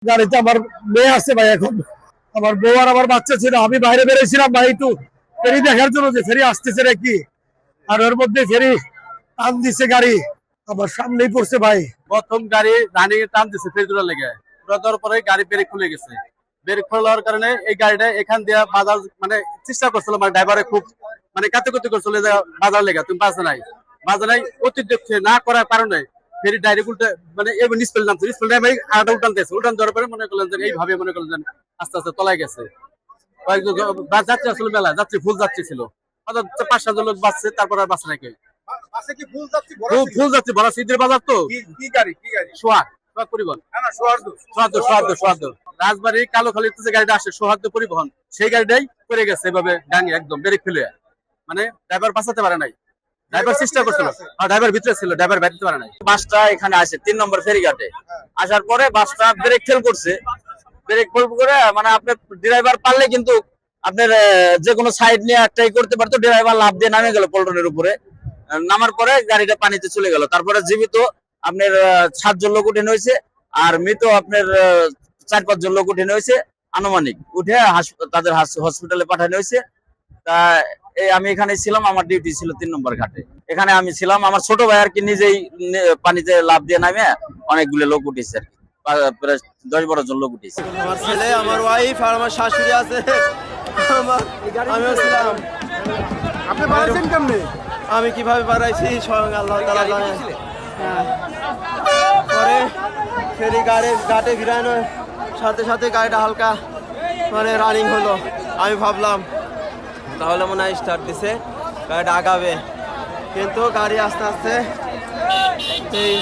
গাড়িতে আমার মেয়ে আছে ভাই, এখন আমার বউ আর আমার বাচ্চা ছিল, আমি বাইরে বেরিয়েছিলাম ভাই একটু ফেরি দেখার জন্য যে ফেরি আসতেছে নাকি, আর ওর মধ্যে ফেরি টান দিছে গাড়ি আমার সামনেই পড়ছে ভাই। প্রথম গাড়ি রানিং এ টান দিছে ফেরি তোলার লেগে, তোলার পরে গাড়ি ব্রেক খুলে গেছে। ব্রেক খোলার কারণে এই গাড়িটা এখান দিয়ে বাজার মানে চেষ্টা করছিল, মানে ড্রাইভারে খুব মানে কাতুকুতি করছিল যে বাজার লেগে তুমি বাজে নাই অতিরিক্ত না করার কারণে ফেরি ডাইরেক্ট উল্টে মানে এবার নিষ্ফল নামছে, নিষ্ফল নামে আটা উল্টান দিয়েছে। উল্টান দেওয়ার পরে মনে করলেন যে এইভাবে মনে করলেন যে আস্তে আস্তে তলায় গেছে। কয়েকজন যাত্রী আসলে মেলা যাত্রী ফুল যাত্রী ছিল, অর্থাৎ 5-7 লোক বাঁচছে, তারপর আর বাঁচে নাকি। ফুল যাত্রী ভরা শীতের বাজার তো। সোহাগ পরিবহন, রাজবাড়ি কালোখালীতে যে গাড়িটা আসে সোহাগ পরিবহন, সেই গাড়িটাই করে গেছে এভাবে ডাঙিয়ে একদম ব্রেক ফেলে, মানে ড্রাইভার বাঁচাতে পারে নাই। ড্রাইভার চেষ্টা করছিল, ড্রাইভার ভিতরে ছিল, ড্রাইভার বাইরে পারে নাই। বাসটা এখানে আসে 3 নম্বর ফেরিঘাটে, আসার পরে বাসটা ব্রেক ফেল করছে। ব্রেক ফেল করে মানে আপনার ড্রাইভার পারলে কিন্তু আপনার যে কোনো সাইড নিয়ে একটাই করতে পারতো, ড্রাইভার লাফ দিয়ে নামে গেল পল্টনের উপরে। নামার পরে গাড়িটা পানিতে চলে গেল। তারপরে জীবিত আপনার 7 জন লোক উঠে হয়েছে, আর মৃত আপনার 4-5 জন লোক উঠে হয়েছে আনুমানিক, উঠে তাদের হসপিটালে পাঠানো হয়েছে। তা আমি এখানে ছিলাম, আমার ডিউটি ছিল 3 নম্বর ঘাটে, এখানে আমি ছিলাম। আমার ছোট ভাই আর কি নিজেই পানিতে লাফ দিয়ে নামে অনেকগুলো লোক উঠেছে আর কি, প্রায় 10-12 জন লোক উঠেছে। আমার ছেলে, আমার ওয়াইফ আর আমার শাশুড়ি আছে, আমিও ছিলাম। আপনি পালাইছেন কেমনে? আমি কিভাবে বাড়াইছি স্বয়ং আল্লাহ তাআলা জানেন। পরে ফেরি ঘাটে ভিড়ানোর সাথে সাথে গাড়িটা হালকা মানে রানিং হলো। আমি ভাবলাম তাহলে মনে হয় স্টার্ট দিছে, গাড়িটা আগাবে, কিন্তু গাড়ি আস্তে আস্তে এই